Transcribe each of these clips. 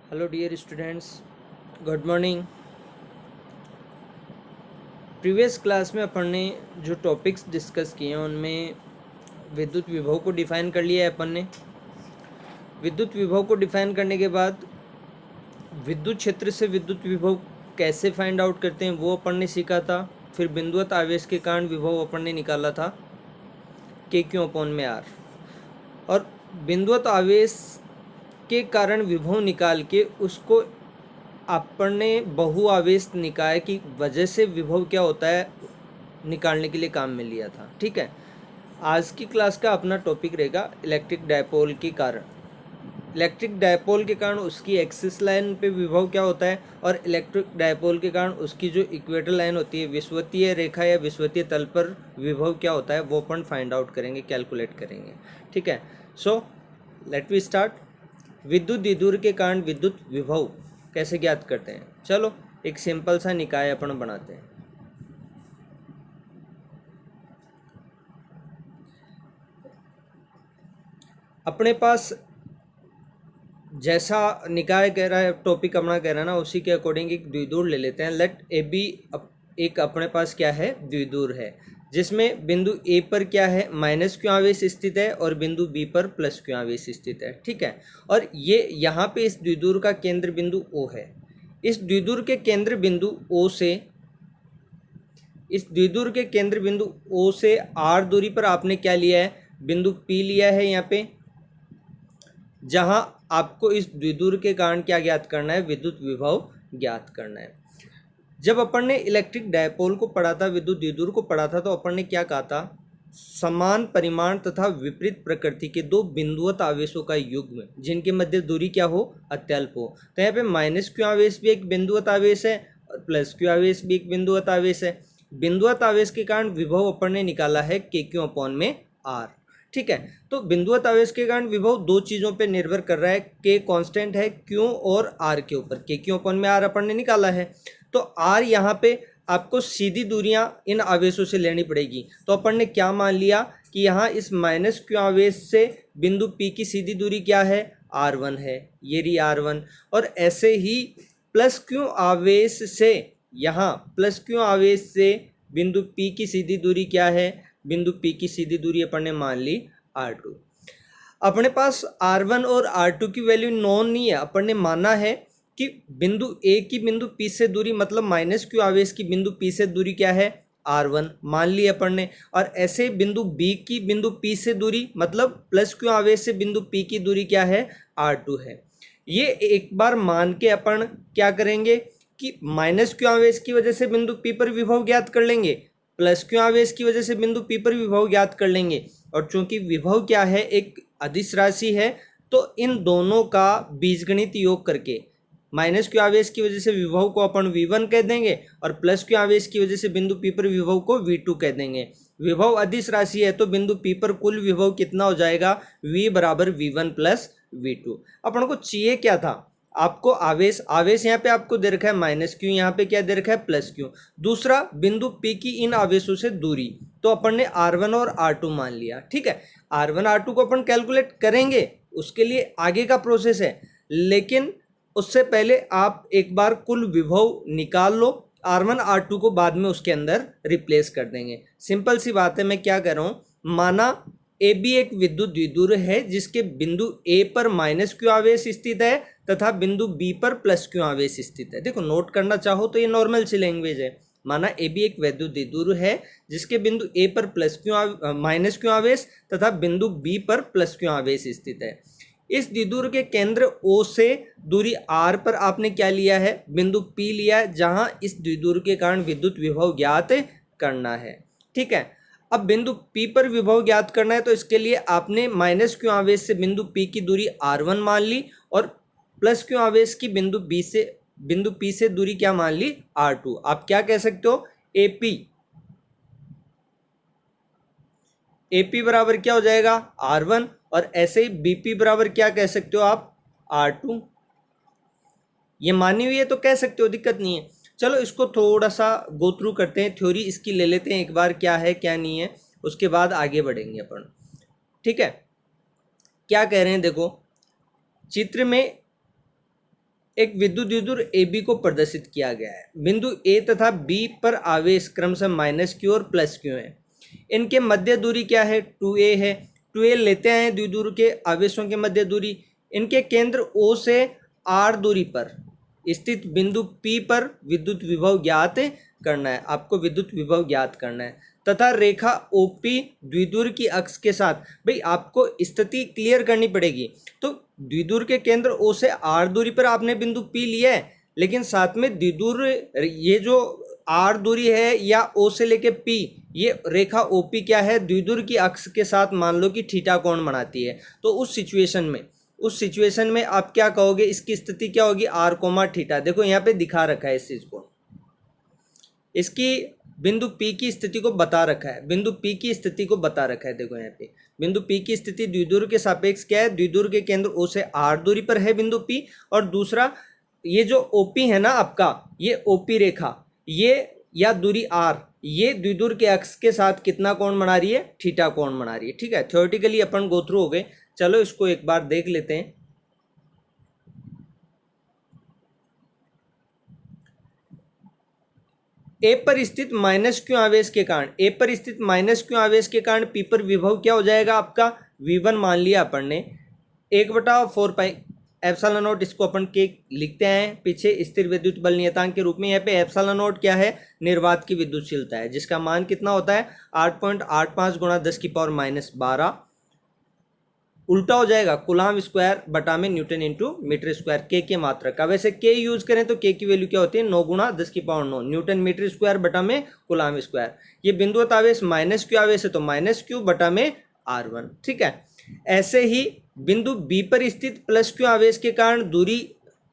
Hello dear students, good morning. Previous class में अपन ने जो टॉपिक्स डिस्कस किए हैं उनमें विद्युत विभव को डिफाइन कर लिया है अपन ने। विद्युत विभव को डिफाइन करने के बाद विद्युत क्षेत्र से विद्युत विभव कैसे फाइंड आउट करते हैं वो अपन ने सीखा था। फिर बिंदुवत आवेश के कारण विभव अपन ने निकाला था के क्यू अपॉन में आर, और बिंदुवत आवेश के कारण विभव निकाल के उसको अपन ने बहु आवेश निकाय की वजह से विभव क्या होता है निकालने के लिए काम में लिया था। ठीक है, आज की क्लास का अपना टॉपिक रहेगा इलेक्ट्रिक डायपोल के कारण। इलेक्ट्रिक डायपोल के कारण उसकी एक्सिस लाइन पे विभव क्या होता है, और इलेक्ट्रिक डायपोल के कारण उसकी जो इक्वेटर लाइन होती है, विषुवतीय रेखा या विषुवतीय तल पर विभव क्या होता है वो अपन फाइंड आउट करेंगे, कैलकुलेट करेंगे। ठीक है, सो लेट वी स्टार्ट। विद्युत द्विध्रुव के कारण विद्युत विभव कैसे ज्ञात करते हैं। चलो एक सिंपल सा निकाय अपन बनाते हैं। अपने पास जैसा निकाय कह रहा है, टॉपिक अपना कह रहा है ना, उसी के अकॉर्डिंग एक द्विध्रुव ले लेते हैं। लेट ए बी एक अपने पास क्या है, द्विध्रुव है, जिसमें बिंदु ए पर क्या है, माइनस क्यू आवेश स्थित है और बिंदु बी पर प्लस क्यू आवेश स्थित है। ठीक है, और ये यहाँ पे इस द्विध्रुव का केंद्र बिंदु ओ है। इस द्विध्रुव के केंद्र बिंदु ओ से आर दूरी पर आपने क्या लिया है, बिंदु पी लिया है यहाँ पे, जहां आपको इस द्विध्रुव के कारण क्या ज्ञात करना है, विद्युत विभव ज्ञात करना है। जब अपन ने इलेक्ट्रिक डायपोल को पढ़ा था, विद्युत द्विध्रुव को पढ़ा था, तो अपन ने क्या कहा था, समान परिमाण तथा विपरीत प्रकृति के दो बिंदुवत आवेशों का युग्म जिनके मध्य दूरी क्या हो, अत्यल्प हो। तो यहाँ पे माइनस क्यू आवेश भी एक बिंदुवत आवेश है और प्लस क्यू आवेश भी एक बिंदुवत आवेश है। बिंदुवत आवेश के कारण विभव अपन ने निकाला है के क्यू अपॉन में आर। ठीक है, तो बिंदुवत आवेश के कारण विभव दो चीजों पे निर्भर कर रहा है, के कांस्टेंट है क्यू और आर के ऊपर। के क्यू अपॉन में आर अपन ने निकाला है, तो आर यहाँ पे आपको सीधी दूरियां इन आवेशों से लेनी पड़ेगी। तो अपन ने क्या मान लिया कि यहाँ इस माइनस क्यू आवेश से बिंदु पी की सीधी दूरी क्या है, R1 है, ये रही R1। और ऐसे ही प्लस क्यू आवेश से, यहाँ प्लस क्यू आवेश से बिंदु पी की सीधी दूरी क्या है, बिंदु पी की सीधी दूरी अपन ने मान ली R2। अपने पास R1 और R2 की वैल्यू नॉन नहीं है, अपन ने माना है कि बिंदु ए की बिंदु पी से दूरी, मतलब माइनस क्यू आवेश की बिंदु पी से दूरी क्या है, R1 मान ली अपन ने। और ऐसे बिंदु बी की बिंदु पी से दूरी, मतलब प्लस क्यू आवेश से बिंदु पी की दूरी क्या है, R2 है। ये एक बार मान के अपन क्या करेंगे कि माइनस क्यू आवेश की वजह से बिंदु पी पर विभव ज्ञात कर लेंगे, प्लस क्यू आवेश की वजह से बिंदु पी पर विभव ज्ञात कर लेंगे। और चूंकि विभव क्या है, एक अदिश राशि है, तो इन दोनों का बीजगणित योग करके माइनस क्यू आवेश की वजह से विभव को अपन V1 कह देंगे और प्लस क्यू आवेश की वजह से बिंदु P पर विभव को V2 कह देंगे। विभव अदिश राशि है तो बिंदु P पर कुल विभव कितना हो जाएगा, V बराबर V1 प्लस V2। अपन को चाहिए क्या था, आपको आवेश यहाँ पे आपको दे रखा है माइनस क्यू, यहाँ पे क्या दे रखा है, प्लस क्यू। दूसरा बिंदु P की इन आवेशों से दूरी, तो अपन ने R1 और R2 मान लिया। ठीक है, R1 R2 को अपन कैलकुलेट करेंगे, उसके लिए आगे का प्रोसेस है, लेकिन उससे पहले आप एक बार कुल विभव निकाल लो। R1 R2 को बाद में उसके अंदर रिप्लेस कर देंगे। सिंपल सी बात है, मैं क्या कर रहा हूँ, माना ए बी एक विद्युत द्विध्रुव है जिसके बिंदु ए पर माइनस क्यू आवेश स्थित है तथा बिंदु बी पर प्लस क्यू आवेश स्थित है। देखो नोट करना चाहो तो ये नॉर्मल सी लैंग्वेज है। माना ए बी एक विद्युत द्विध्रुव है जिसके बिंदु ए पर माइनस क्यू आवेश तथा बिंदु बी पर प्लस क्यू आवेश स्थित है। इस द्विध्रुव के केंद्र O से दूरी R पर आपने क्या लिया है, बिंदु P लिया है, जहां इस द्विध्रुव के कारण विद्युत विभव ज्ञात करना है। ठीक है, अब बिंदु P पर विभव ज्ञात करना है, तो इसके लिए आपने माइनस क्यू आवेश से बिंदु P की दूरी R1 मान ली और प्लस क्यू आवेश की बिंदु P से दूरी क्या मान ली, R2। आप क्या कह सकते हो, AP बराबर क्या हो जाएगा, R1, और ऐसे ही BP बराबर क्या कह सकते हो आप, R2। ये मानी हुई है तो कह सकते हो, दिक्कत नहीं है। चलो इसको थोड़ा सा गो थ्रू करते हैं, थ्योरी इसकी ले लेते हैं एक बार, क्या है क्या नहीं है, उसके बाद आगे बढ़ेंगे अपन। ठीक है, क्या कह रहे हैं, देखो चित्र में एक विद्युत द्विध्रुव AB को प्रदर्शित किया गया है। बिंदु A तथा B पर आवेश क्रमशः -q और +q है। इनके मध्य दूरी क्या है? 2a है। 2a लेते हैं द्विध्रुव के आवेशों के मध्य दूरी। इनके केंद्र O से r दूरी पर स्थित बिंदु P पर विद्युत विभव ज्ञात करना है। आपको विद्युत विभव ज्ञात करना है तथा रेखा OP द्विध्रुव की अक्ष के साथ, भाई आपको स्थिति क्लियर करनी पड़ेगी। तो द्विध्रुव के केंद्र O से r दूरी पर आपने बिंदु P लिया है, लेकिन साथ में द्विध्रुव ये जो r दूरी है या O से लेके P, ये रेखा OP क्या है? द्विध्रुव की अक्ष के साथ मान लो कि थीटा कोण बनाती है। तो उस सिचुएशन में आप क्या कहोगे? इसकी स्थिति क्या होगी? r comma theta. देखो यहाँ पे दिखा रखा है इस चीज को, इसकी बिंदु P की स्थिति को बता रखा है। बिंदु P की स्थिति को बता रखा है। देखो यहाँ पे बिंदु P की स्थिति द्विध्रुव के सापेक्ष क्या है? द्विध्रुव के केंद्र O से r दूरी पर है बिंदु P, और दूसरा ये जो OP है ना आपका, ये OP रेखा, ये या दूरी r, ये द्विध्रुव के अक्ष के साथ कितना कोण बना रही है? थीटा कोण बना रही है। ठीक है, थ्योरेटिकली अपन गो थ्रू हो गए। चलो इसको एक बार देख लेते हैं। A पर स्थित -q आवेश के कारण, A पर स्थित -q आवेश के कारण P पर विभव क्या हो जाएगा आपका? V1 मान लिया अपन ने, 1/4 पाई एप्सिलॉन नॉट, इसको अपन के लिखते हैं पीछे स्थिर विद्युत बल नियतांक के रूप में। यहाँ पे एप्सिलॉन नॉट क्या है? निर्वात की विद्युतशीलता है, जिसका मान कितना होता है? 8.85 गुणा 10⁻12। उल्टा हो जाएगा, कूलाम स्क्वायर बटा में न्यूटन इंटू मीटर स्क्वायर, के मात्रक का। वैसे के यूज करें तो के की वैल्यू क्या होती है? 9 गुणा 10⁻9 न्यूटन मीटर स्क्वायर बटा में कूलाम स्क्वायर। ये बिंदुवत आवेश -q आवेश है तो -q बटा में r1। ठीक है, ऐसे ही बिंदु B पर स्थित +q आवेश के कारण दूरी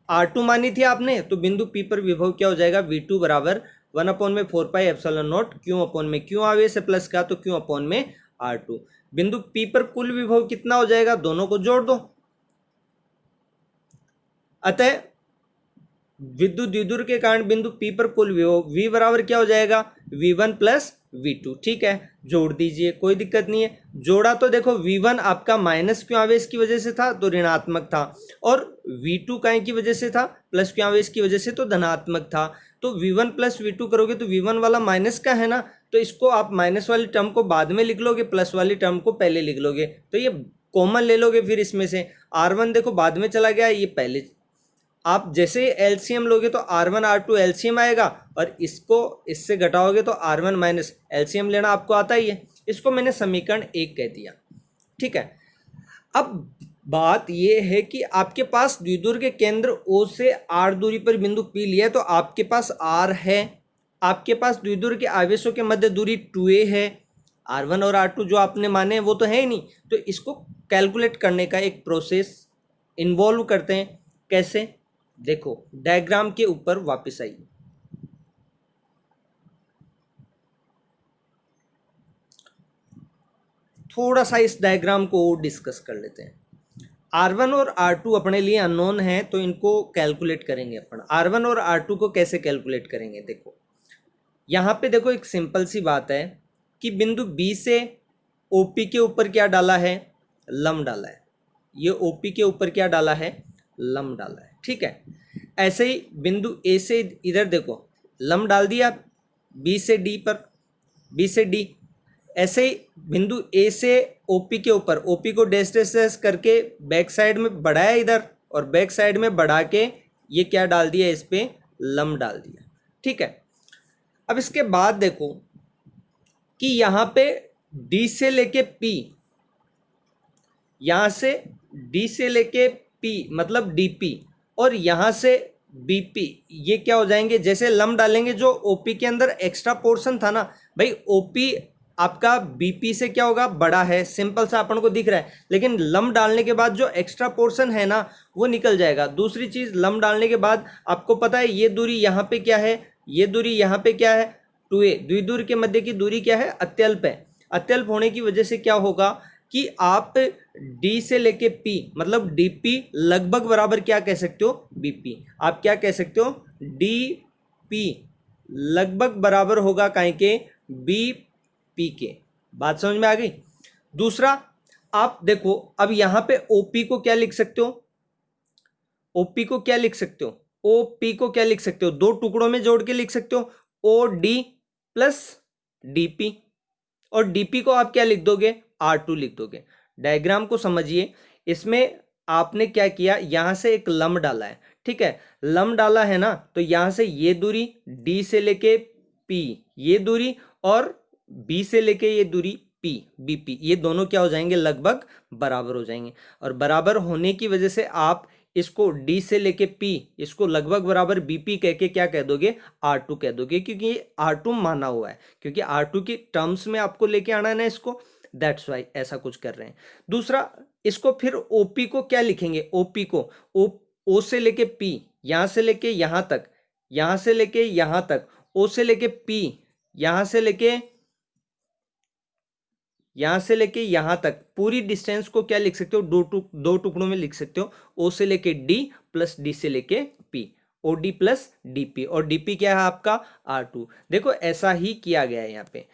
r2 मानी थी आपने, तो बिंदु P पर विभव क्या हो जाएगा? V2 बराबर 1/4 पाई एप्सिलॉन नॉट q आवेश है प्लस का, तो q/r2। बिंदु P पर कुल विभव कितना हो जाएगा? दोनों को जोड़ दो। अतः विद्युत द्विध्रुव के कारण बिंदु P पर कुल विभव V बराबर क्या हो जाएगा? V1 + V2। ठीक है, जोड़ दीजिए, कोई दिक्कत नहीं है। जोड़ा तो देखो V1 आपका -q आवेश की वजह से था तो ऋणात्मक था, और V2 काय की वजह से था? +q आवेश की वजह से तो धनात्मक था। तो V1 + V2 करोगे तो V1 वाला माइनस का है ना, तो इसको आप माइनस वाली टर्म को बाद में लिख लोगे, प्लस वाली टर्म को पहले लिख लोगे, तो ये कॉमन ले लोगे। फिर इसमें से R1 देखो बाद में चला गया, ये पहले। आप जैसे एलसीएम लोगे तो R1 R2 एलसीएम आएगा, और इसको इससे घटाओगे तो R1 माइनस एलसीएम लेना आपको आता ही है। इसको मैंने समीकरण 1 कह दिया। ठीक है, अब बात यह है कि आपके पास द्विध्रुव के केंद्र O से r दूरी पर बिंदु P लिया है, तो आपके पास r है, आपके पास द्विध्रुव के आवेशों के मध्य दूरी 2a है। R1 और R2 जो आपने माने वो तो है ही नहीं, तो इसको कैलकुलेट करने का एक प्रोसेस इन्वॉल्व करते हैं। कैसे? देखो डायग्राम के ऊपर वापस आइए। थोड़ा सा इस डायग्राम को डिस्कस कर लेते हैं। R1 और R2 अपने लिए अननोन है, तो इनको कैलकुलेट करेंगे अपन। R1 और R2 को कैसे कैलकुलेट करेंगे? देखो यहाँ पे देखो एक सिंपल सी बात है कि बिंदु B से OP के ऊपर क्या डाला है? लंब डाला है। ये OP के ऊपर क्या डाला है? लंब डाला है। ठीक है, ऐसे ही बिंदु A से इधर देखो लंब डाल दिया B से D पर, B से D। ऐसे ही बिंदु A से OP के ऊपर, OP को डैश डैश डैश करके बैक साइड में बढ़ाया इधर, और बैक साइड में बढ़ा के ये क्या डाल दिया? इस पे लंब डाल दिया। ठीक है, अब इसके बाद देखो कि यहाँ पे D से लेके P, यहाँ से D से लेके P मतलब DP, और यहाँ से BP, ये क्या हो जाएंगे? जैसे लंब डालेंगे जो OP के अंदर एक्स्ट्रा पोर्शन था ना, भाई OP आपका BP से क्या होगा? बड़ा है, सिंपल सा अपन को दिख रहा है, लेकिन लंब डालने के बाद जो एक्स्ट्रा पोर्शन है ना वो निकल जाएगा। दूसरी चीज, लंब डालने के बाद आपको पता है ये दूरी यहाँ पे क्या है? ये दूरी यहाँ पे क्या है? 2a। द्विध्रुव के मध्य की दूरी क्या है? अत्यल्प है। अत्यल्प होने की वजह से क्या होगा कि आप D से लेके P मतलब DP लगभग बराबर क्या कह सकते हो? BP। आप क्या कह सकते हो? DP लगभग बराबर होगा काहे के? BP के। बात समझ में आ गई? दूसरा आप देखो, अब यहां पे OP को क्या लिख सकते हो? OP को क्या लिख सकते हो? ओ पी को क्या लिख सकते हो, दो टुकड़ों में जोड़ के लिख सकते हो, ओ डी प्लस डीपी, और डीपी को आप क्या लिख दोगे, R2 लिख दोगे। डायग्राम को समझिए, इसमें आपने क्या किया, यहां से एक लंब डाला है, ठीक है, लंब डाला है ना, तो यहां से ये दूरी डी से लेके पी ये दूरी, और बी से लेके ये दूरी पी बीपी, ये दोनों क्या हो जाएंगे, लगभग बराबर हो जाएंगे। और बराबर होने की वजह से आप इसको D से लेके P, इसको लगभग बराबर BP कह के क्या कह दोगे, R2 कह दोगे, क्योंकि ये R2 माना हुआ है, क्योंकि R2 की टर्म्स में आपको लेके आना है ना इसको, दैट्स वाई ऐसा कुछ कर रहे हैं। दूसरा, इसको फिर OP को क्या लिखेंगे, OP को O से लेके P, यहां से लेके यहां तक, यहां से लेके यहां तक, O से लेके P, यहां से लेके यहां तक पूरी डिस्टेंस को क्या लिख सकते हो, दो टुकड़ों में लिख सकते हो, ओ से लेके डी प्लस डी से लेके P, O D plus DP, और डीपी क्या है आपका R2। देखो ऐसा ही किया गया है, यहाँ पे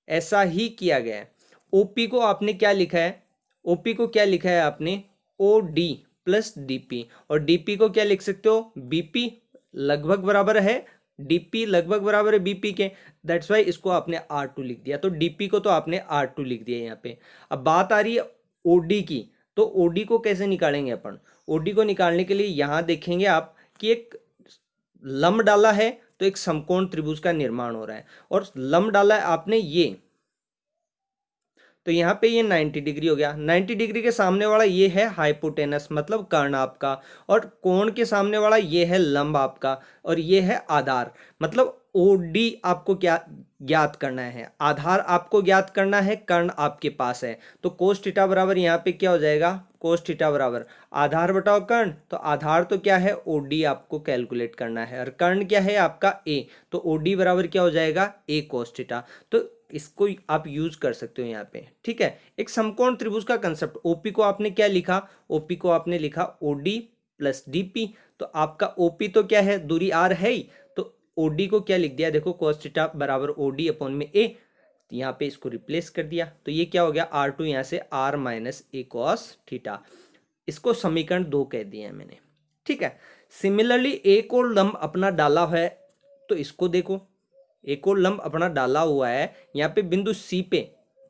ऐसा ही किया गया है। ओपी को आपने क्या लिखा है, ओपी को क्या लिखा है आपने, ओ डी प्लस डीपी, और डीपी को क्या लिख सकते हो, बीपी, लगभग बराबर है डीपी, लगभग बराबर है बीपी के, दैट्स वाई इसको आपने R2 लिख दिया। तो डीपी को तो आपने R2 लिख दिया यहाँ पे। अब बात आ रही है ओडी की, तो ओडी को कैसे निकालेंगे अपन, ओडी को निकालने के लिए यहाँ देखेंगे आप कि एक लंब डाला है, तो एक समकोण त्रिभुज का निर्माण हो रहा है, और लंब डाला है आपने ये, तो यहाँ पे ये 90 डिग्री हो गया, 90 डिग्री के सामने वाला ये है हाइपोटेनस मतलब कर्ण आपका, और कोण के सामने वाला ये है लंब आपका, और ये है आधार, मतलब ओडी आपको क्या ज्ञात करना है, आधार आपको ज्ञात करना है, कर्ण आपके पास है। तो कोस थीटा बराबर यहाँ पे क्या हो जाएगा, कोस थीटा बराबर आधार बटाओ कर्ण, तो आधार तो क्या है ओडी आपको कैलकुलेट करना है, और कर्ण क्या है आपका ए, तो ओडी बराबर क्या हो जाएगा ए कोस थीटा। तो इसको आप यूज कर सकते हो यहाँ पे, ठीक है। एक समकोण त्रिभुज का कंसेप्ट, ओपी को आपने क्या लिखा, ओपी को आपने लिखा ओडी प्लस डीपी, तो आपका ओपी तो क्या है, दूरी आर है ही, तो ओडी को क्या लिख दिया, देखो cos थीटा बराबर ओडी अपॉन में ए, यहाँ पे इसको रिप्लेस कर दिया, तो ये क्या हो गया R2 यहाँ से R माइनस ए cos थीटा, इसको समीकरण 2 कह दिया है मैंने, ठीक है। सिमिलरली एक और लंब अपना डाला है, तो इसको देखो, एक और लंब अपना डाला हुआ है यहाँ पे बिंदु सी पे,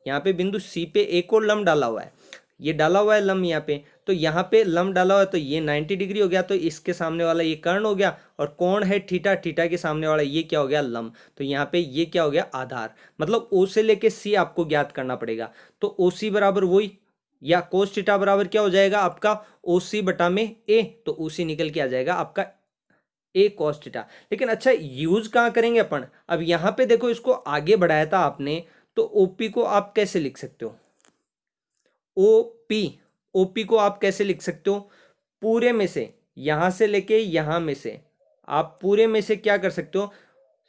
यहाँ पे बिंदु सी पे एक और लंब डाला हुआ है, ये डाला हुआ है लंब यहाँ पे, तो यहाँ पे लंब डाला हुआ है, तो ये 90 डिग्री हो गया, तो इसके सामने वाला ये कर्ण हो गया, और कोण है थीटा, थीटा के सामने वाला ये क्या हो गया लंब, तो यहाँ पे ये क्या हो गया आधार, मतलब O से लेके C आपको ज्ञात करना पड़ेगा, तो OC बराबर वही, या कोस थीटा बराबर क्या हो जाएगा आपका OC बटा में A, तो OC निकल के आ जाएगा आपका ए कॉस थीटा। लेकिन अच्छा यूज कहाँ करेंगे अपन, अब यहाँ पे देखो इसको आगे बढ़ाया था आपने, तो ओपी को आप कैसे लिख सकते हो, ओपी को आप कैसे लिख सकते हो, पूरे में से यहां से लेके यहां में से आप पूरे में से क्या कर सकते हो,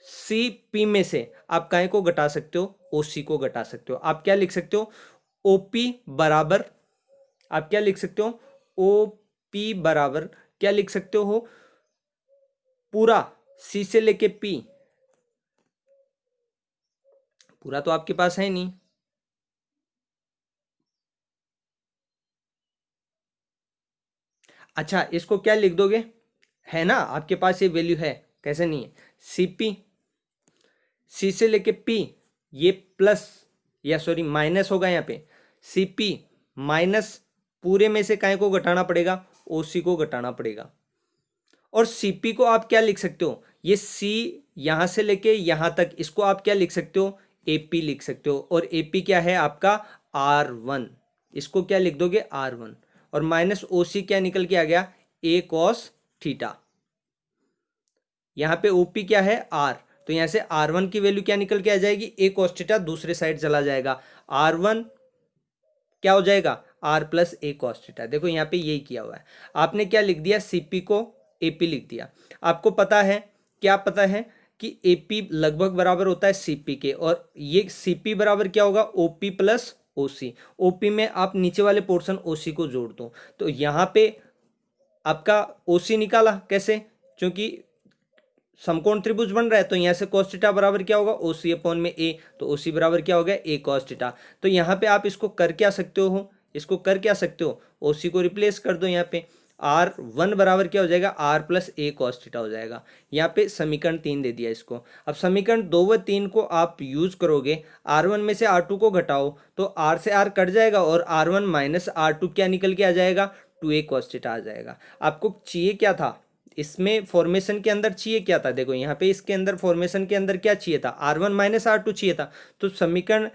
सी पी में से आप काहे को घटा सकते हो, ओसी को घटा सकते हो। आप क्या लिख सकते हो, ओपी बराबर, आप क्या लिख सकते हो, ओपी बराबर क्या लिख सकते हो, पूरा सी से लेके पी, पूरा तो आपके पास है नहीं, अच्छा इसको क्या लिख दोगे, है ना आपके पास ये वैल्यू है, कैसे नहीं है, सीपी, सी से लेके पी, ये प्लस या सॉरी माइनस होगा यहाँ पे, सीपी माइनस पूरे में से काहे को घटाना पड़ेगा, ओसी को घटाना पड़ेगा, और सीपी को आप क्या लिख सकते हो, ये सी यहां से लेके यहां तक, इसको आप क्या लिख सकते हो, एपी लिख सकते हो, और एपी क्या है आपका R1, इसको क्या लिख दोगे R1, और माइनस ओसी क्या निकल के आ गया ए कॉस थीटा, यहां पे ओपी क्या है R, तो यहां से R1 की वैल्यू क्या निकल के आ जाएगी ए कॉस थीटा, दूसरे साइड चला जाएगा, R1 क्या हो जाएगा R plus A cos theta. देखो यहाँ पे यही किया हुआ है, आपने क्या लिख दिया, सीपी को एपी लिख दिया। आपको पता है, क्या पता है कि एपी लगभग बराबर होता है सीपी के, और ये सीपी बराबर क्या होगा ओपी प्लस ओसी, ओपी में आप नीचे वाले पोर्शन ओसी को जोड़ दो, तो यहाँ पे आपका ओसी निकाला कैसे, क्योंकि समकोण त्रिभुज बन रहा है, तो यहाँ से cos थीटा बराबर क्या होगा ओसी अपॉन में ए, तो ओसी बराबर क्या हो गया ए cos थीटा। तो यहाँ पे आप इसको कर क्या सकते हो, इसको कर क्या सकते हो, ओसी को रिप्लेस कर दो यहाँ पे, R1 बराबर क्या हो जाएगा, R plus A cos theta हो जाएगा। यहाँ पे समीकरण 3 दे दिया इसको। अब समीकरण 2 व 3 को आप यूज करोगे, R1 में से R2 को घटाओ तो R से R कट जाएगा और R1 माइनस R2 क्या निकल के आ जाएगा, 2a cos थीटा आ जाएगा। आपको चाहिए क्या था इसमें, फॉर्मेशन के अंदर चाहिए क्या था, देखो यहाँ पे इसके अंदर फॉर्मेशन के अंदर क्या चाहिए था, R1 माइनस R2 चाहिए था। तो समीकरण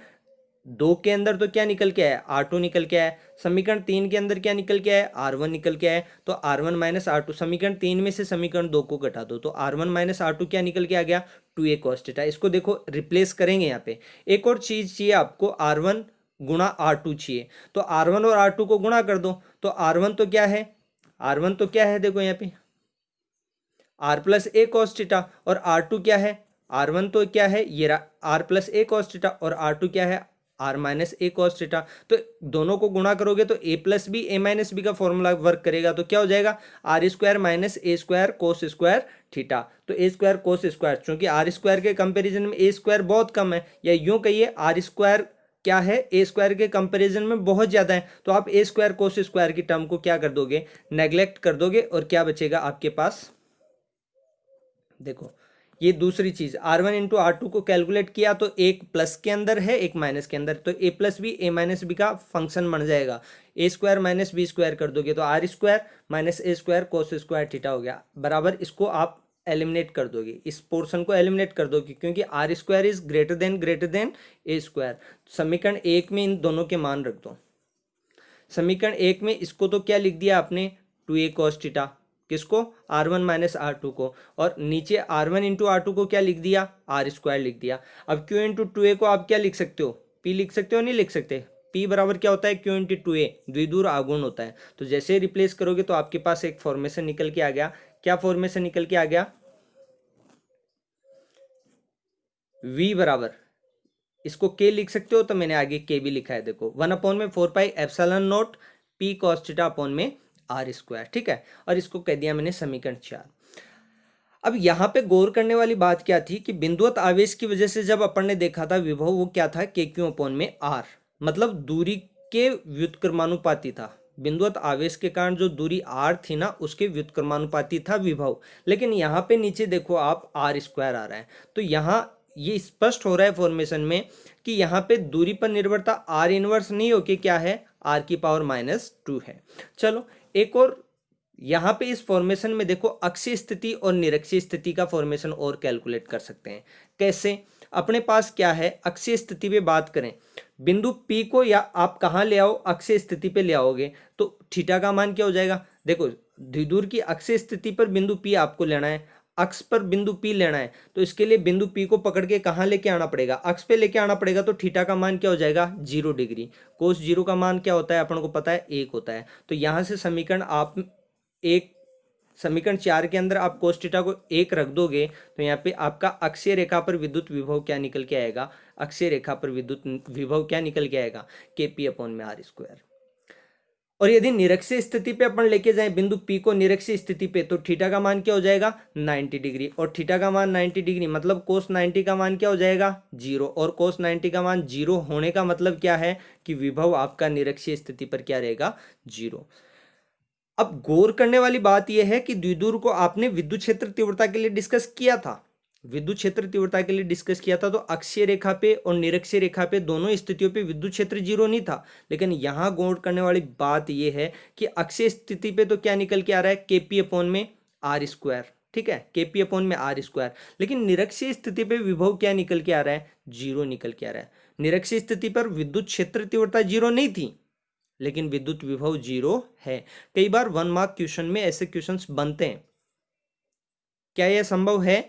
2 के अंदर तो क्या निकल के आया, R2 निकल के आया। समीकरण 3 के अंदर क्या निकल के आया, R1 निकल के आया। तो R1 माइनस R2, समीकरण 3 में से समीकरण 2 को घटा दो तो R1 माइनस R2 क्या निकल के आ गया, 2a cos थीटा। इसको देखो रिप्लेस करेंगे यहाँ पे। एक और चीज चाहिए आपको, R1 गुणा R2 चाहिए, तो R1 और R2 को गुणा कर दो। तो R1 तो क्या है, R1 तो क्या है, देखो यहाँ पे R plus A cos theta, और R2 क्या है, R1 तो क्या है ये R plus A cos theta, और R2 क्या है, R minus A cos theta. तो दोनों को गुणा करोगे तो a plus B A minus B का फॉर्मूला वर्क करेगा। तो क्या हो जाएगा, R square minus A square cos square theta. तो ए स्क्वायर कोस स्क्वायर, चूंकि आर स्क्वायर के कंपेरिजन में ए स्क्वायर बहुत कम है, या यूं कहिए आर स्क्वायर क्या है, ए स्क्वायर के कंपैरिजन में बहुत ज्यादा है। तो आप ए स्क्वायर कोस स्क्वायर की टर्म को क्या कर दोगे, नेग्लेक्ट कर दोगे, और क्या बचेगा आपके पास, देखो ये दूसरी चीज, R1 इंटू R2 को कैलकुलेट किया तो एक प्लस के अंदर है एक माइनस के अंदर, तो a plus B A minus B का फंक्शन बन जाएगा। A square minus B square कर दोगे तो R square minus A square cos square theta हो गया, बराबर इसको आप एलिमिनेट कर दोगे, इस पोर्शन को एलिमिनेट कर दोगे, क्योंकि R square is greater than A square. समीकरण 1 में इन दोनों के मान रख दो। समीकरण 1 में इसको तो क्या लिख दिया आपने, 2a cos थीटा, किसको, R1 माइनस R2 को, और नीचे R1 इंटू R2 को क्या लिख दिया, R स्क्वायर लिख दिया। अब Q इंटू 2a को आप क्या लिख सकते हो, P लिख सकते हो, नहीं लिख सकते, P बराबर क्या होता है, Q इंटू 2a, द्विदूर आघूर्ण होता है। तो जैसे रिप्लेस करोगे तो आपके पास एक फॉर्मेशन निकल के आ गया। क्या फॉर्मेशन निकल के आ गया, V बराबर, इसको K लिख सकते हो तो मैंने आगे K भी लिखा है, देखो 1/4 P cos थीटा अपॉन में R स्क्वायर, ठीक है। और इसको कह दिया मैंने समीकरण 4। अब यहाँ पे गौर करने वाली बात क्या थी कि बिंदुवत आवेश की वजह से जब अपन ने देखा था विभव, वो क्या था, KQ अपॉन में R, मतलब दूरी के व्युत्क्रमानुपाती था। बिंदुवत आवेश के कारण जो दूरी R थी ना, उसके व्युत्क्रमानुपाती था विभव। लेकिन यहाँ पे नीचे देखो आप R स्क्वायर आ रहा है, तो यहाँ ये स्पष्ट हो रहा है फॉर्मेशन में कि यहाँ पे दूरी पर निर्भरता R इनवर्स नहीं होके क्या है, R की पावर -2 है। चलो एक और यहाँ पे इस फॉर्मेशन में देखो, अक्षीय स्थिति और निरक्षीय स्थिति का फॉर्मेशन और कैलकुलेट कर सकते हैं। कैसे, अपने पास क्या है, अक्षीय स्थिति पे बात करें, बिंदु P को या आप कहाँ ले आओ, अक्षीय स्थिति पे ले आओगे तो थीटा का मान क्या हो जाएगा, देखो द्विध्रुव की अक्षीय स्थिति पर बिंदु P आपको लेना है, अक्ष पर बिंदु P लेना है, तो इसके लिए बिंदु P को पकड़ के कहाँ लेके आना पड़ेगा, अक्ष पे लेके आना पड़ेगा। तो थीटा का मान क्या हो जाएगा, 0 डिग्री। कोस 0 का मान क्या होता है, अपन को पता है 1 होता है। तो यहाँ से समीकरण आप एक, समीकरण 4 के अंदर आप कोस थीटा को 1 रख दोगे तो यहाँ पे आपका अक्षीय रेखा पर विद्युत विभव क्या निकल के आएगा, अक्षीय रेखा पर विद्युत विभव क्या निकल के आएगा, KP अपॉन में R स्क्वायर। और यदि निरक्षीय स्थिति पे अपन लेके जाएं बिंदु P को निरक्षीय स्थिति पे, तो थीटा का मान क्या हो जाएगा, 90 डिग्री, और थीटा का मान 90 डिग्री मतलब कोस 90 का मान क्या हो जाएगा, 0, और कोस 90 का मान 0 होने का मतलब क्या है कि विभव आपका निरक्षीय स्थिति पर क्या रहेगा, 0। अब गौर करने वाली बात यह है कि द्विध्रुव को आपने विद्युत क्षेत्र तीव्रता के लिए डिस्कस किया था, विद्युत क्षेत्र तीव्रता के लिए डिस्कस किया था, तो अक्षीय रेखा पे और निरक्षीय रेखा पे दोनों स्थितियों पे विद्युत क्षेत्र 0 नहीं था। लेकिन यहां गौर करने वाली बात यह है कि अक्षीय स्थिति पे तो क्या निकल के आ रहा है, KP अपॉन में R स्क्वायर, ठीक है, KP अपॉन में R स्क्वायर। लेकिन निरक्षीय स्थिति पे विभव क्या निकल के आ रहा है, 0 निकल के आ रहा है। निरक्षीय स्थिति पर विद्युत क्षेत्र तीव्रता 0 नहीं थी, लेकिन विद्युत विभव 0 है। कई बार 1 मार्क क्वेश्चन में ऐसे क्वेश्चंस बनते हैं। क्या यह संभव है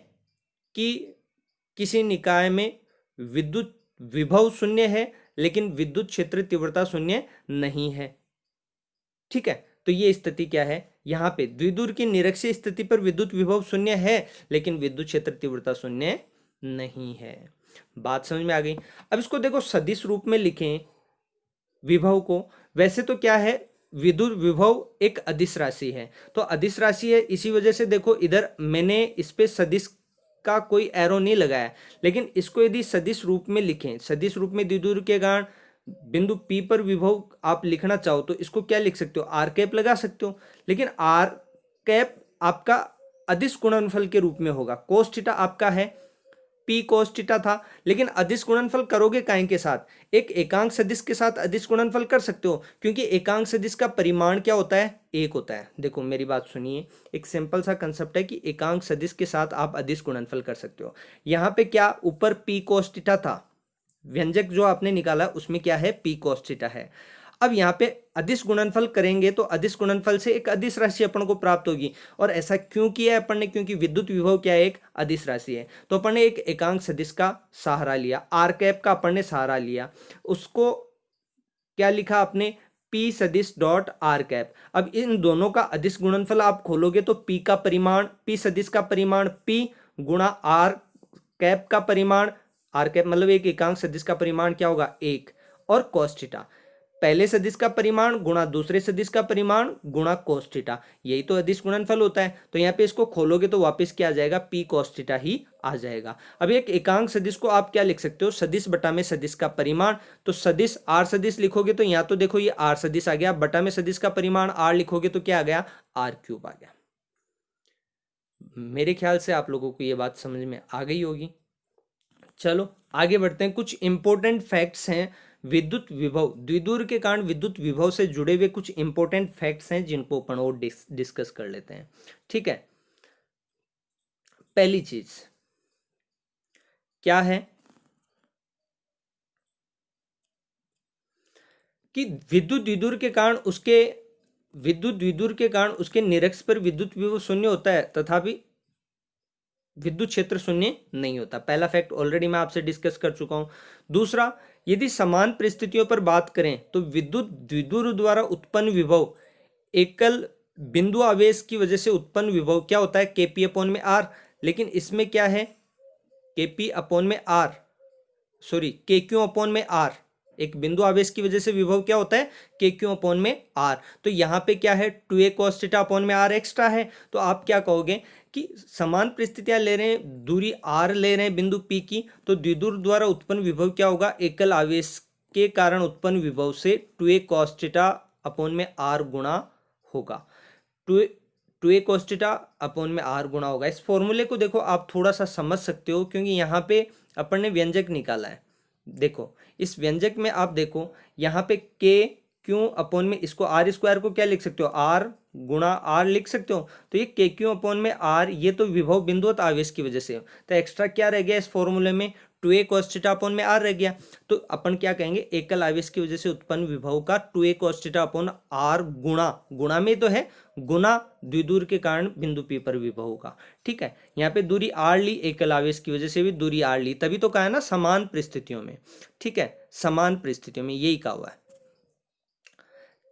कि किसी निकाय में विद्युत विभव 0 है लेकिन विद्युत क्षेत्र तीव्रता 0 नहीं है, ठीक है। तो ये स्थिति क्या है, यहाँ पे द्विध्रुव की निरक्षीय स्थिति पर विद्युत विभव 0 है लेकिन विद्युत क्षेत्र तीव्रता 0 नहीं है। बात समझ में आ गई। अब इसको देखो सदिश रूप में लिखें विभव को। वैसे तो क्या है, विद्युत विभव एक अदिश राशि है, तो अदिश राशि है, इसी वजह से देखो इधर मैंने इस पे सदिश का कोई एरो नहीं लगाया। लेकिन इसको यदि सदिश रूप में लिखें, सदिश रूप में द्विध्रुव के कारण बिंदु P पर विभव आप लिखना चाहो तो इसको क्या लिख सकते हो, आर कैप लगा सकते हो, लेकिन आर कैप आपका अदिश गुणनफल के रूप में होगा। कोस थीटा आपका है P कोस थीटा था, लेकिन अदिश गुणनफल करोगे काहे के साथ, एक एकांक सदिश के साथ अदिश गुणनफल कर सकते हो, क्योंकि एकांक सदिश का परिमाण क्या होता है, एक होता है। देखो मेरी बात सुनिए, एक सिंपल सा कंसेप्ट है कि एकांक सदिश के साथ आप अदिश गुणनफल कर सकते हो। यहाँ पे क्या ऊपर P कोस थीटा था, व्यंजक जो आपने निकाला उसमें क्या है, P कोस थीटा है। अब यहाँ पे अदिश गुणनफल करेंगे तो अदिश गुणनफल से एक अदिश राशि अपन को प्राप्त होगी, और ऐसा क्यों किया है अपन ने, क्योंकि विद्युत विभव क्या है, एक अदिश राशि है। तो अपन ने एक एकांक सदिश का सहारा लिया, आर कैप का अपन ने सहारा लिया, उसको क्या लिखा आपने, P सदिश डॉट आर कैप। अब इन दोनों का अदिश गुणनफल आप खोलोगे तो P का परिमाण, P सदिश का परिमाण P गुणा आर कैप का परिमाण, आर कैप मतलब एक एकांक सदिश का परिमाण क्या होगा, एक, और कोस थीटा पहले सदिश का परिमाण गुणा दूसरे सदिश का परिमाण गुणा कोस थीटा, यही तो अदिश गुणनफल होता है। तो यहाँ पे इसको खोलोगे तो वापस क्या आ जाएगा, P कोस थीटा ही आ जाएगा। अब एक एकांक सदिश को आप क्या लिख सकते हो, सदिश बटा में सदिश का परिमाण। तो सदिश आर सदिश लिखोगे तो यहाँ तो देखो ये आर सदिश आ गया, बटा में सदिश का परिमाण आर लिखोगे तो क्या आ गया, आर क्यूब आ गया। मेरे ख्याल से आप लोगों को ये बात समझ में आ गई होगी। चलो आगे बढ़ते हैं, कुछ इंपॉर्टेंट फैक्ट्स हैं विद्युत विभव, द्विध्रुव के कारण विद्युत विभव से जुड़े हुए कुछ इंपॉर्टेंट फैक्ट्स हैं जिनको अपन और डिस्कस कर लेते हैं। ठीक है, पहली चीज क्या है कि विद्युत द्विध्रुव के कारण उसके निरक्ष पर विद्युत विभव शून्य होता है, तथापि विद्युत क्षेत्र शून्य नहीं होता। पहला फैक्ट ऑलरेडी मैं आपसे डिस्कस कर चुका हूं। दूसरा, यदि समान परिस्थितियों पर बात करें तो विद्युत द्विध्रुव द्वारा उत्पन्न विभव एकल बिंदु आवेश की वजह से उत्पन्न विभव क्या होता है, केपी अपॉन में आर, लेकिन इसमें क्या है, केपी अपॉन में आर, सॉरी के क्यू अपॉन में आर, एक बिंदु आवेश की वजह से विभव क्या होता है, के क्यू अपॉन में आर। तो यहाँ पे क्या है, 2a cos थीटा अपॉन में आर एक्स्ट्रा है। तो आप क्या कहोगे कि समान परिस्थितियां ले रहे हैं, दूरी आर ले रहे हैं बिंदु P की, तो द्विध्रुव द्वारा उत्पन्न विभव क्या होगा, एकल आवेश के कारण उत्पन्न विभव से 2a cos थीटा अपॉन में आर गुणा होगा, 2a cos थीटा अपॉन में आर गुणा होगा। इस फॉर्मूले को देखो आप थोड़ा सा समझ सकते हो, क्योंकि यहाँ पे अपन ने व्यंजक निकाला है। देखो इस व्यंजक में आप देखो यहाँ पे के क्यू अपॉन में, इसको आर स्क्वायर को क्या लिख सकते हो, आर गुणा आर लिख सकते हो। तो ये के क्यू अपॉन में आर, ये तो विभव बिंदुवत आवेश की वजह से, तो एक्स्ट्रा क्या रह गया इस फॉर्मूले में, 2a cos थीटा अपॉन में आर रह गया। तो अपन क्या कहेंगे, एकल आवेश की वजह से उत्पन्न विभव का 2a cos theta upon are गुणा में तो है, गुणा द्विध्रुव के कारण बिंदु P पर विभव होगा। ठीक है, यहाँ पे दूरी आर ली, एकल आवेश की वजह से भी दूरी आर ली, तभी तो कहा है ना समान परिस्थितियों में। ठीक है, समान परिस्थितियों में यही कहा हुआ है।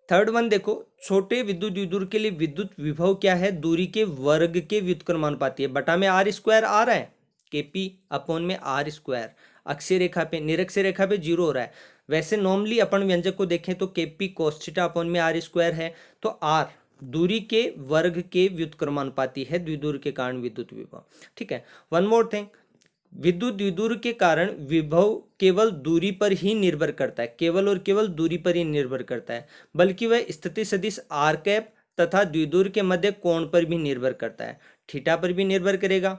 थर्ड वन देखो, छोटे विद्युत द्विध्रुव के लिए विद्युत विभव क्या है, दूरी के वर्ग के व्युत्क्रमानुपाती है, बटा में आर स्क्वायर आ रहा है, केपी अपॉन में आर स्क्वायर, अक्षीय रेखा पे, निरक्षीय रेखा पे 0 हो रहा है। वैसे नॉर्मली अपन व्यंजक को देखें तो केपी कोस थीटा अपॉन में आर स्क्वायर है, तो आर दूरी के वर्ग के व्युत्क्रमानुपाती है द्विध्रुव के कारण विद्युत विभव। ठीक है, वन मोर थिंग, विद्युत द्विध्रुव के कारण विभव केवल दूरी पर ही निर्भर करता है, केवल और केवल दूरी पर ही निर्भर करता है, बल्कि वह स्थिति सदिश आर कैप तथा द्विध्रुव के मध्य कोण पर भी निर्भर करता है, थीटा पर भी निर्भर करेगा।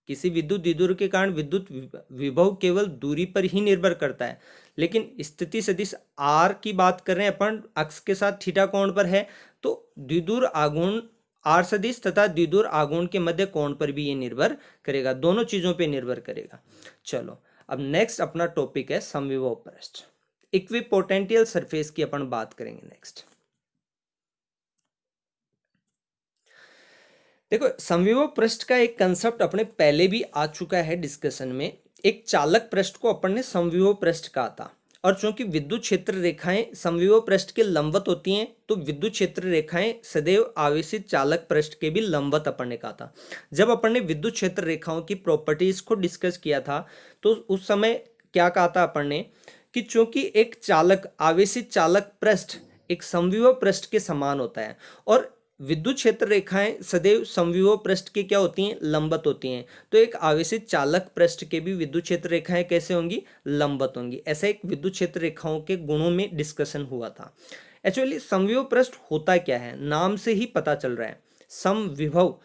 किसी विद्युत द्विध्रुव के कारण विद्युत विभव केवल दूरी पर ही निर्भर करता है, लेकिन स्थिति सदिश आर की बात कर रहे हैं अपन, अक्ष के साथ थीटा कोण पर है, तो द्विध्रुव आघूर्ण आर सदिश तथा द्विध्रुव आघूर्ण के मध्य कोण पर भी ये निर्भर करेगा, दोनों चीजों पे निर्भर करेगा। चलो अब नेक्स्ट अपना टॉपिक है समविभव पृष्ठ, इक्विपोटेंशियल सरफेस की अपन बात करेंगे नेक्स्ट। देखो समविभव पृष्ठ का एक कंसेप्ट अपने पहले भी आ चुका है डिस्कशन में, एक चालक पृष्ठ को अपन ने समविभव पृष्ठ कहा था, और चूंकि विद्युत क्षेत्र रेखाएं समविभव पृष्ठ के लंबवत होती हैं, तो विद्युत क्षेत्र रेखाएं सदैव आवेशित चालक पृष्ठ के भी लंबवत अपन ने कहा था। जब अपन ने विद्युत क्षेत्र रेखाओं की प्रॉपर्टीज को डिस्कस किया था तो उस समय क्या कहा था अपन ने कि चूंकि एक चालक आवेशित चालक पृष्ठ एक समविभव पृष्ठ के समान होता है, और विद्युत क्षेत्र रेखाएं सदैव समविभव पृष्ठ की क्या होती हैं, लंबवत होती हैं। तो एक आवेशित चालक पृष्ठ के भी विद्युत क्षेत्र रेखाएं कैसे होंगी, लंबवत होंगी। ऐसा एक विद्युत क्षेत्र रेखाओं के गुणों में डिस्कशन हुआ था। एक्चुअली समविभव पृष्ठ होता क्या है, नाम से ही पता चल रहा है। समविभव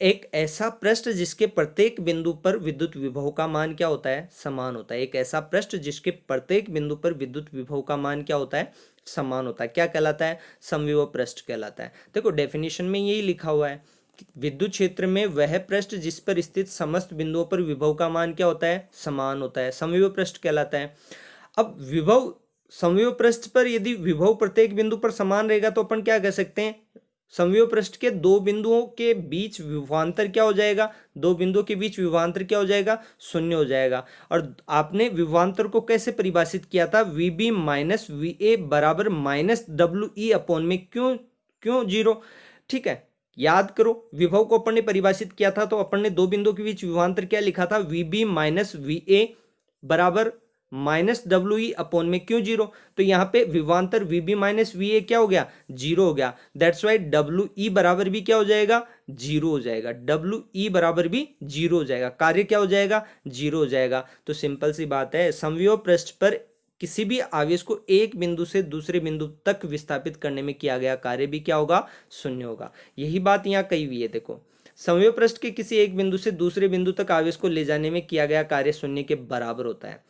एक ऐसा पृष्ठ जिसके प्रत्येक बिंदु पर विद्युत विभव का मान क्या होता है, समान होता है। एक ऐसा पृष्ठ जिसके प्रत्येक बिंदु पर विद्युत विभव का मान क्या होता है, समान होता है। क्या कहलाता है, समविभव पृष्ठ कहलाता है। देखो डेफिनेशन में यही लिखा हुआ है, विद्युत क्षेत्र में वह पृष्ठ जिस पर स्थित समस्त बिंदुओं पर विभव का मान क्या होता है, समान होता है, समविभव पृष्ठ कहलाता है। अब विभव समविभव पृष्ठ पर यदि विभव प्रत्येक बिंदु पर समान रहेगा तो अपन क्या कह सकते हैं, समविभव पृष्ठ के दो बिंदुओं के बीच विभवांतर क्या हो जाएगा, दो बिंदुओं के बीच विभवांतर क्या हो जाएगा, शून्य हो जाएगा। और आपने विभवांतर को कैसे परिभाषित किया था, VB माइनस VA बराबर माइनस WE अपॉन में क्यों क्यों जीरो। ठीक है, याद करो विभव को अपन ने परिभाषित किया था तो अपन ने दो बिंदुओं के बीच विभवांतर क्या लिखा था, VB माइनस VA बराबर माइनस WE अपॉन में क्यों जीरो। तो यहाँ पे विभवांतर VB माइनस VA क्या हो गया, जीरो हो गया। दैट्स वाई WE बराबर भी क्या हो जाएगा, जीरो हो जाएगा। WE बराबर भी जीरो हो जाएगा, कार्य क्या हो जाएगा, जीरो हो जाएगा। तो सिंपल सी बात है, समविभव पृष्ठ पर किसी भी आवेश को एक बिंदु से दूसरे बिंदु तक विस्थापित करने में किया गया कार्य भी क्या होगा, शून्य होगा। यही बात यहाँ कही हुई है। देखो समविभव पृष्ठ के किसी एक बिंदु से दूसरे बिंदु तक आवेश को ले जाने में किया गया कार्य शून्य के बराबर होता है,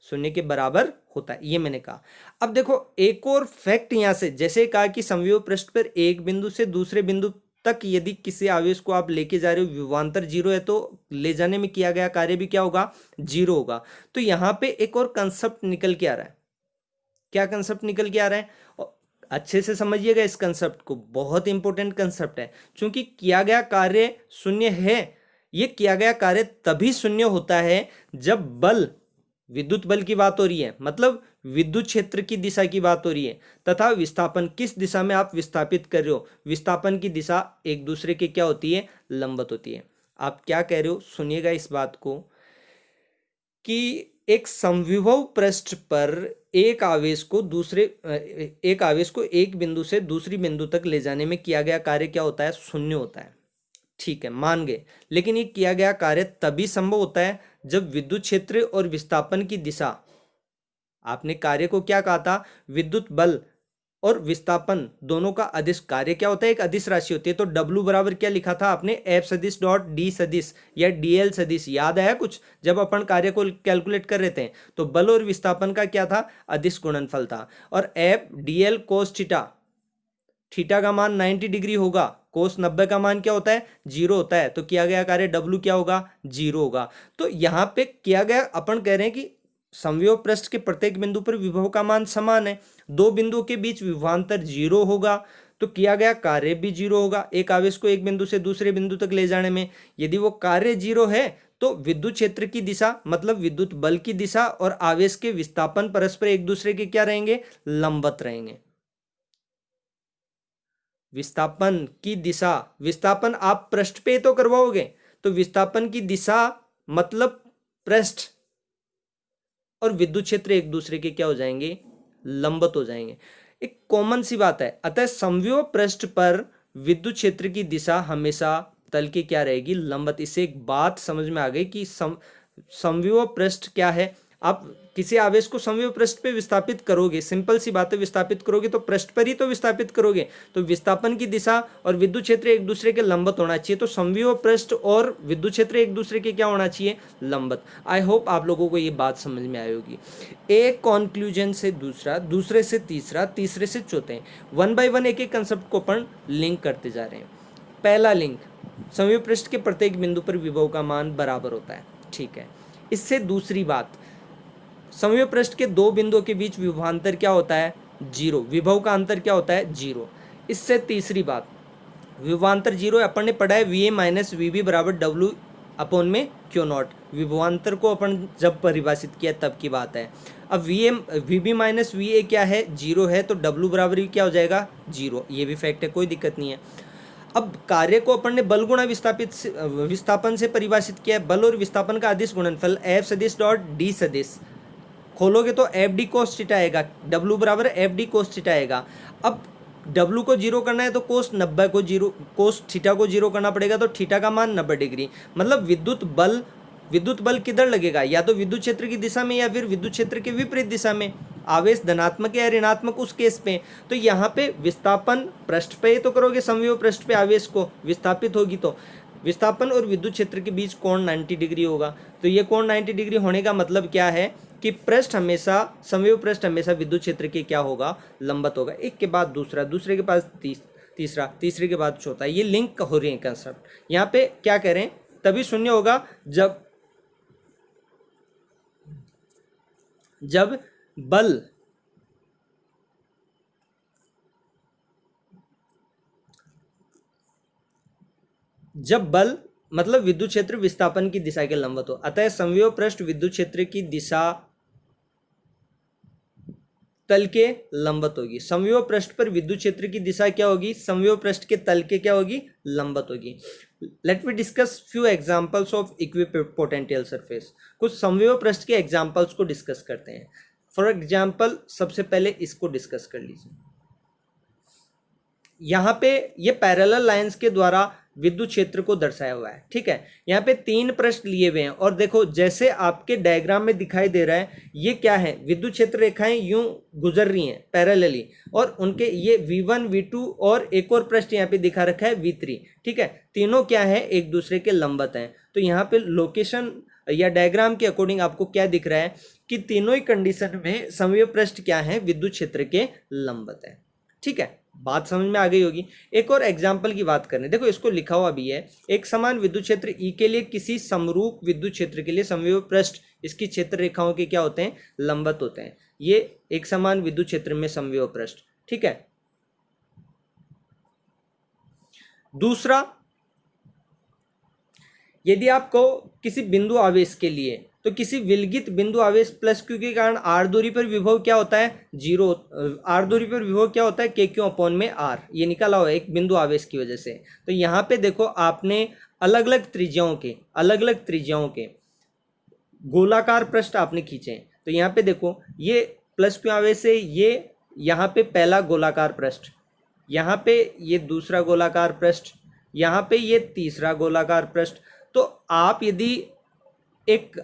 शून्य के बराबर होता है, ये मैंने कहा। अब देखो एक और फैक्ट यहां से, जैसे कहा कि समविभव पृष्ठ पर एक बिंदु से दूसरे बिंदु तक यदि किसी आवेश को आप लेके जा रहे हो, विभवांतर जीरो है तो ले जाने में किया गया कार्य भी क्या होगा, जीरो होगा। तो यहां पे एक और कंसेप्ट निकल के आ रहा है। क्या कंसेप्ट निकल के आ रहा है, अच्छे से समझिएगा इस कंसेप्ट को, बहुत इंपॉर्टेंट कंसेप्ट है। क्योंकि किया गया कार्य शून्य है, ये किया गया कार्य तभी शून्य होता है जब बल, विद्युत बल की बात हो रही है, मतलब विद्युत क्षेत्र की दिशा की बात हो रही है, तथा विस्थापन किस दिशा में आप विस्थापित कर रहे हो, विस्थापन की दिशा एक दूसरे के क्या होती है, लंबवत होती है। आप क्या कह रहे हो, सुनिएगा इस बात को, कि एक समविभव पृष्ठ पर एक आवेश को एक बिंदु से दूसरी बिंदु तक ले जाने में किया गया कार्य क्या होता है, शून्य होता है। ठीक है, मान गए। लेकिन ये किया गया कार्य तभी संभव होता है जब विद्युत क्षेत्र और विस्थापन की दिशा, आपने कार्य को क्या कहा था, विद्युत बल और विस्थापन दोनों का अदिश, कार्य क्या होता है, एक अदिश राशि होती है। तो W बराबर क्या लिखा था आपने, F सदिश डॉट D सदिश या DL सदिश, याद आया कुछ, जब अपन कार्य को कैलकुलेट कर रहे थे तो बल और विस्थापन का क्या था, अदिश गुणनफल था। और F DL cos theta, theta का मान 90 डिग्री होगा, कोस 90 का मान क्या होता है, जीरो होता है। तो किया गया कार्य W क्या होगा, जीरो होगा। तो यहाँ पे किया गया, अपन कह रहे हैं कि समविभव पृष्ठ के प्रत्येक बिंदु पर विभव का मान समान है, दो बिंदुओं के बीच विभवांतर जीरो होगा, तो किया गया कार्य भी जीरो होगा। एक आवेश को एक बिंदु से दूसरे बिंदु तक ले जाने में यदि वो कार्य जीरो है तो विद्युत क्षेत्र की दिशा, मतलब विद्युत बल की दिशा और आवेश के विस्थापन परस्पर एक दूसरे के क्या रहेंगे, लंबवत रहेंगे। विस्थापन की दिशा, विस्थापन आप पृष्ठ पे तो करवाओगे, तो विस्थापन की दिशा मतलब पृष्ठ और विद्युत क्षेत्र एक दूसरे के क्या हो जाएंगे, लंबवत हो जाएंगे। एक कॉमन सी बात है। अतः समविभव पृष्ठ पर विद्युत क्षेत्र की दिशा हमेशा तल की क्या रहेगी, लंबवत। इससे एक बात समझ में आ गई कि समविभव पृष्ठ क्या है। आप किसी आवेश को समविभव पृष्ठ पे विस्थापित करोगे, सिंपल सी बात है, विस्थापित करोगे तो पृष्ठ पर ही तो विस्थापित करोगे, तो विस्थापन की दिशा और विद्युत क्षेत्र एक दूसरे के लंबवत होना चाहिए। तो समविभव पृष्ठ और विद्युत क्षेत्र एक दूसरे के क्या होना चाहिए, लंबवत। आई होप आप लोगों को ये बात समझ में आई होगी। एक कॉन्क्लूजन से दूसरा, दूसरे से तीसरा, तीसरे से चौथे, वन बाय वन एक एक कंसेप्ट को अपन लिंक करते जा रहे हैं। पहला लिंक, समविभव पृष्ठ के प्रत्येक बिंदु पर विभव का मान बराबर होता है। ठीक है, इससे दूसरी बात, समविभव पृष्ठ के दो बिंदुओं के बीच विभवांतर क्या होता है, जीरो, विभव का अंतर क्या होता है, जीरो। इससे तीसरी बात, विभवांतर जीरो है, अपन ने पढ़ा है VA माइनस VB बराबर W अपॉन में क्यू नॉट। विभवांतर को अपन जब परिभाषित किया तब की बात है। अब VB माइनस VA क्या है, जीरो है, तो W बराबर भी क्या हो जाएगा, जीरो। ये भी फैक्ट है, कोई दिक्कत नहीं है। अब कार्य को अपन ने बल गुणा विस्थापन से परिभाषित किया है। बल और विस्थापन का अदिश गुणनफल F सदिश डॉट D सदिश, खोलोगे तो FD कोस थीटा आएगा, W बराबर FD कोस थीटा आएगा। अब डब्लू को जीरो करना है तो कोस 90 को जीरो, कोस थीटा को जीरो करना पड़ेगा, तो थीटा का मान 90 डिग्री। मतलब विद्युत बल किधर लगेगा, या तो विद्युत क्षेत्र की दिशा में या फिर विद्युत क्षेत्र के विपरीत दिशा में। आवेश धनात्मक या ऋणात्मक उस केस पे। तो यहाँ पे विस्थापन पृष्ठ पे तो करोगे, समविभव पृष्ठ पे आवेश को विस्थापित होगी, तो विस्थापन और विद्युत क्षेत्र के बीच कोण 90 डिग्री होगा। तो ये कोण 90 डिग्री होने का मतलब क्या है कि पृष्ठ हमेशा, समविभव पृष्ठ हमेशा विद्युत क्षेत्र के क्या होगा, लंबवत होगा। एक के बाद दूसरा, दूसरे के पास तीसरा, तीसरे के बाद चौथा, ये लिंक हो रही है कंसेप्ट। यहाँ पे क्या करें, तभी शून्य होगा जब बल मतलब विद्युत क्षेत्र विस्थापन की दिशा के लंबवत हो। अतः समविभव पृष्ठ विद्युत क्षेत्र की दिशा तल के लंबवत होगी। समविभव पृष्ठ पर विद्युत क्षेत्र की दिशा क्या होगी, समविभव पृष्ठ के तल के क्या होगी, लंबवत होगी। Let we discuss few examples of equipotential surface. कुछ समविभव पृष्ठ के एग्जांपल्स को डिस्कस करते हैं। फॉर एग्जांपल सबसे पहले इसको डिस्कस कर लीजिए। यहाँ पे ये पैरेलल लाइंस के द्वारा विद्युत क्षेत्र को दर्शाया हुआ है, ठीक है। यहाँ पे 3 पृष्ठ लिए हुए हैं और देखो जैसे आपके डायग्राम में दिखाई दे रहा है, ये क्या है, विद्युत क्षेत्र रेखाएं यूं गुजर रही हैं पैरेलली, और उनके ये V1 V2 और एक और पृष्ठ यहाँ पे दिखा रखा है V3, ठीक है। तीनों क्या है, एक दूसरे के लंबवत हैं। तो यहाँ पे लोकेशन या डायग्राम के अकॉर्डिंग आपको क्या दिख रहा है कि तीनों ही कंडीशन में समविभव पृष्ठ क्या है, विद्युत क्षेत्र के लंबवत है, ठीक है। बात समझ में आ गई होगी। एक और एग्जाम्पल की बात करें, देखो इसको लिखा हुआ भी है, एक समान विद्युत क्षेत्र ई के लिए किसी समरूप विद्युत क्षेत्र के लिए समविभव पृष्ठ इसकी क्षेत्र रेखाओं के क्या होते हैं, लंबवत होते हैं। ये एक समान विद्युत क्षेत्र में समविभव पृष्ठ, ठीक है। दूसरा, यदि आपको किसी बिंदु आवेश के लिए, तो किसी विलगित बिंदु आवेश प्लस क्यू के कारण आर दूरी पर विभव क्या होता है, जीरो। आर दूरी पर विभव क्या होता है, के क्यू अपॉन में आर, ये निकाला हुआ है एक बिंदु आवेश की वजह से। तो यहाँ पे देखो आपने अलग अलग त्रिज्याओं के गोलाकार पृष्ठ आपने खींचे। तो यहाँ पे देखो ये प्लस क्यू आवेश है, ये यहाँ पे पहला गोलाकार पृष्ठ, यहाँ पे ये दूसरा गोलाकार पृष्ठ, यहाँ पे ये तीसरा गोलाकार पृष्ठ। तो आप यदि एक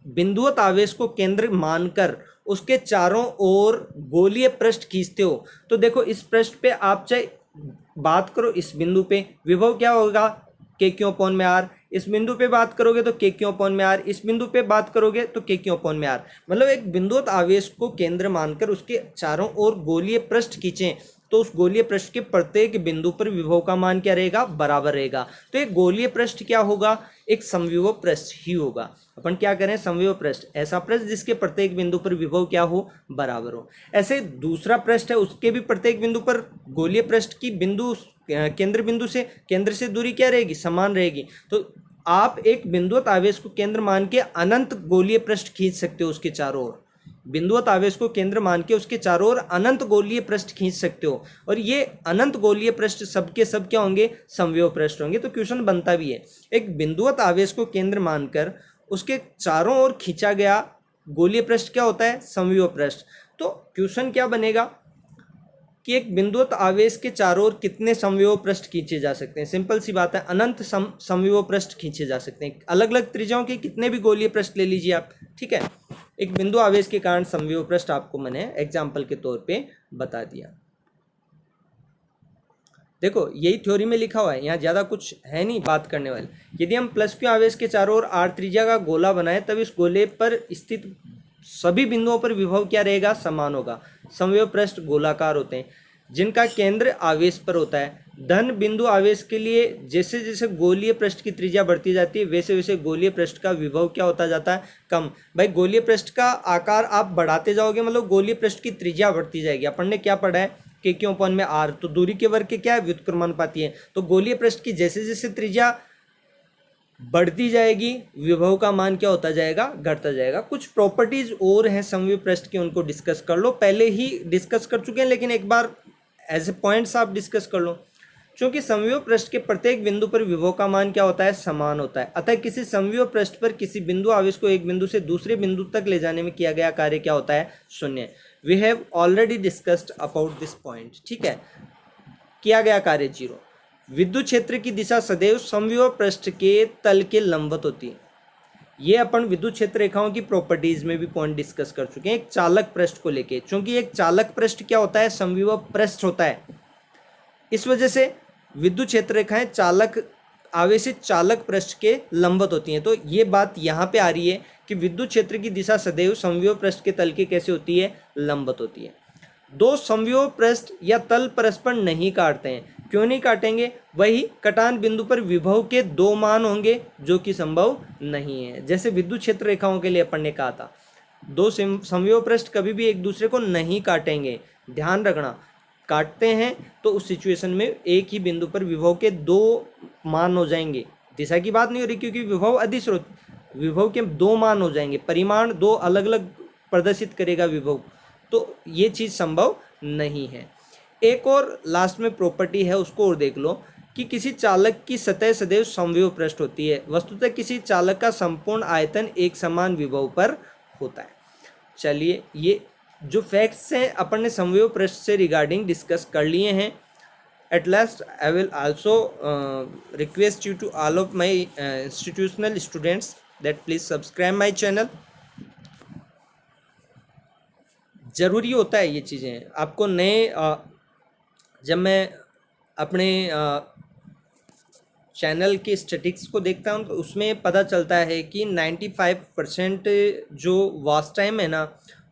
बिंदुवत आवेश को केंद्र मानकर उसके चारों ओर गोलीय पृष्ठ खींचते हो, तो देखो इस पृष्ठ पे आप चाहे बात करो, इस बिंदु पे विभव क्या होगा, के क्यू अपॉन में आर। इस बिंदु पे बात करोगे तो के क्यू अपॉन में आर, इस बिंदु पे बात करोगे तो के क्यू अपॉन में आर। मतलब एक बिंदुवत आवेश को केंद्र मानकर उसके चारों ओर गोलीय पृष्ठ खींचें, तो उस गोलीय पृष्ठ के प्रत्येक बिंदु पर विभव का मान क्या रहेगा, बराबर रहेगा। तो एक गोलीय पृष्ठ क्या होगा, एक समविभव पृष्ठ ही होगा। अपन क्या करें, समविभव पृष्ठ, ऐसा पृष्ठ जिसके प्रत्येक बिंदु पर विभव क्या हो, बराबर हो। ऐसे दूसरा पृष्ठ है, उसके भी प्रत्येक बिंदु पर गोलीय पृष्ठ की केंद्र से दूरी क्या रहेगी, समान रहेगी। तो आप एक बिंदुवत आवेश को केंद्र मान के अनंत गोलीय पृष्ठ खींच सकते हो उसके चारों ओर। बिंदुवत आवेश को केंद्र मान के उसके चारों ओर अनंत गोलीय पृष्ठ खींच सकते हो, और ये अनंत गोलीय पृष्ठ सबके सब क्या होंगे, समविभव पृष्ठ होंगे। तो क्वेश्चन बनता भी है, एक बिंदुवत आवेश को केंद्र मानकर उसके चारों ओर खींचा गया गोलीय पृष्ठ क्या होता है, समविभव पृष्ठ। तो क्वेश्चन क्या बनेगा कि एक बिंदुवत आवेश के चारों ओर कितने समविभव पृष्ठ खींचे जा सकते हैं। सिंपल सी बात है, अनंत समविभव पृष्ठ खींचे जा सकते हैं। अलग अलग त्रिज्याओं के कितने भी गोलीय पृष्ठ ले लीजिए आप, ठीक है। एक बिंदु आवेश के कारण समविभव पृष्ठ आपको मैंने एग्जाम्पल के तौर पे बता दिया। देखो यही थ्योरी में लिखा हुआ है, यहाँ ज़्यादा कुछ है नहीं बात करने वाले। यदि हम प्लस क्यू आवेश के चारों ओर आर त्रिज्या का गोला बनाए, तब इस गोले पर स्थित सभी बिंदुओं पर विभव क्या रहेगा, समान होगा। समविभव पृष्ठ गोलाकार होते हैं जिनका केंद्र आवेश पर होता है। धन बिंदु आवेश के लिए जैसे जैसे गोलीय पृष्ठ की त्रिज्या बढ़ती जाती है, वैसे वैसे गोलीय पृष्ठ का विभव क्या होता जाता है, कम। भाई गोलीय पृष्ठ का आकार आप बढ़ाते जाओगे, मतलब गोलीय पृष्ठ की त्रिज्या बढ़ती जाएगी। अपन ने क्या पढ़ा है, के क्यू अपॉन में आर, तो दूरी के वर्ग के क्या है, व्युत्क्रमानुपाती है। तो गोलीय पृष्ठ की जैसे जैसे त्रिज्या बढ़ती जाएगी, विभव का मान क्या होता जाएगा, घटता जाएगा। कुछ प्रॉपर्टीज और हैं समविभव पृष्ठ की, उनको डिस्कस कर लो। पहले ही डिस्कस कर चुके हैं, लेकिन एक बार एज ए पॉइंट्स आप डिस्कस कर लो। क्योंकि समविभव पृष्ठ के प्रत्येक बिंदु पर विभव का मान क्या होता है, समान होता है। अतः किसी समविभव पृष्ठ पर किसी बिंदु आवेश को एक बिंदु से दूसरे बिंदु तक ले जाने में किया गया कार्य क्या होता है, शून्य। We have already discussed about this point, ठीक है। किया गया कार्य 0। विद्युत क्षेत्र की दिशा सदैव समविभव पृष्ठ के तल के लंबवत होती है। ये अपन विद्युत क्षेत्र रेखाओं की प्रॉपर्टीज में भी पॉइंट डिस्कस कर चुके हैं एक चालक पृष्ठ को लेके, क्योंकि एक चालक पृष्ठ क्या होता है, समविभव पृष्ठ होता है। इस वजह से विद्युत क्षेत्र रेखाएं चालक आवेशित चालक पृष्ठ के लंबवत होती हैं। तो ये बात यहाँ पे आ रही है कि विद्युत क्षेत्र की दिशा सदैव समविभव पृष्ठ के तल के कैसे होती है, लंबवत होती है। दो समविभव पृष्ठ या तल परस्पर नहीं काटते हैं। क्यों नहीं काटेंगे, वही कटान बिंदु पर विभव के दो मान होंगे जो कि संभव नहीं है। जैसे विद्युत क्षेत्र रेखाओं के लिए अपन ने कहा था दो समविभव पृष्ठ कभी भी एक दूसरे को नहीं काटेंगे, ध्यान रखना। काटते हैं तो उस सिचुएशन में एक ही बिंदु पर विभव के दो मान हो जाएंगे। दिशा की बात नहीं हो रही क्योंकि विभव अधिस्रोत, विभव के दो मान हो जाएंगे, परिमाण दो अलग अलग प्रदर्शित करेगा विभव, तो ये चीज़ संभव नहीं है। एक और लास्ट में प्रॉपर्टी है, उसको और देख लो कि किसी चालक की सतह सदैव समविभव पृष्ठ होती है। वस्तुतः किसी चालक का संपूर्ण आयतन एक समान विभव पर होता है। चलिए, ये जो फैक्ट्स हैं अपन ने समविभव पृष्ठ से रिगार्डिंग डिस्कस कर लिए हैं। At last I will also request you to all of my institutional students that please subscribe my channel. ज़रूरी होता है ये चीज़ें आपको नए जब मैं अपने चैनल के स्टैटिक्स को देखता हूँ तो उसमें पता चलता है कि 95% जो वॉच टाइम है ना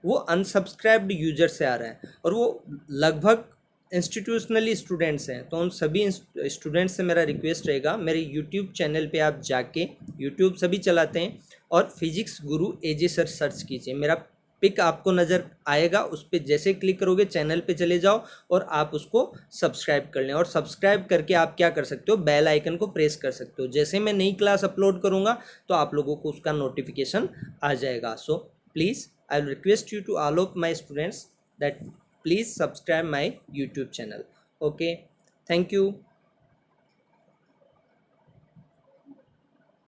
वो अनसब्सक्राइब्ड यूजर से आ रहा है और वो लगभग इंस्टीट्यूशनली स्टूडेंट्स हैं। तो उन सभी स्टूडेंट्स से मेरा रिक्वेस्ट रहेगा, मेरे यूट्यूब चैनल पे आप जाके, यूट्यूब सभी चलाते हैं, और फिजिक्स गुरु एजे सर सर्च कीजिए। मेरा पिक आपको नज़र आएगा, उस पर जैसे क्लिक करोगे चैनल पे चले जाओ और आप उसको सब्सक्राइब कर लें। और सब्सक्राइब करके आप क्या कर सकते हो, बेल आइकन को प्रेस कर सकते हो। जैसे मैं नई क्लास अपलोड करूँगा तो आप लोगों को उसका नोटिफिकेशन आ जाएगा। So please I will request you to all of my students that please subscribe my YouTube channel. Okay, thank you.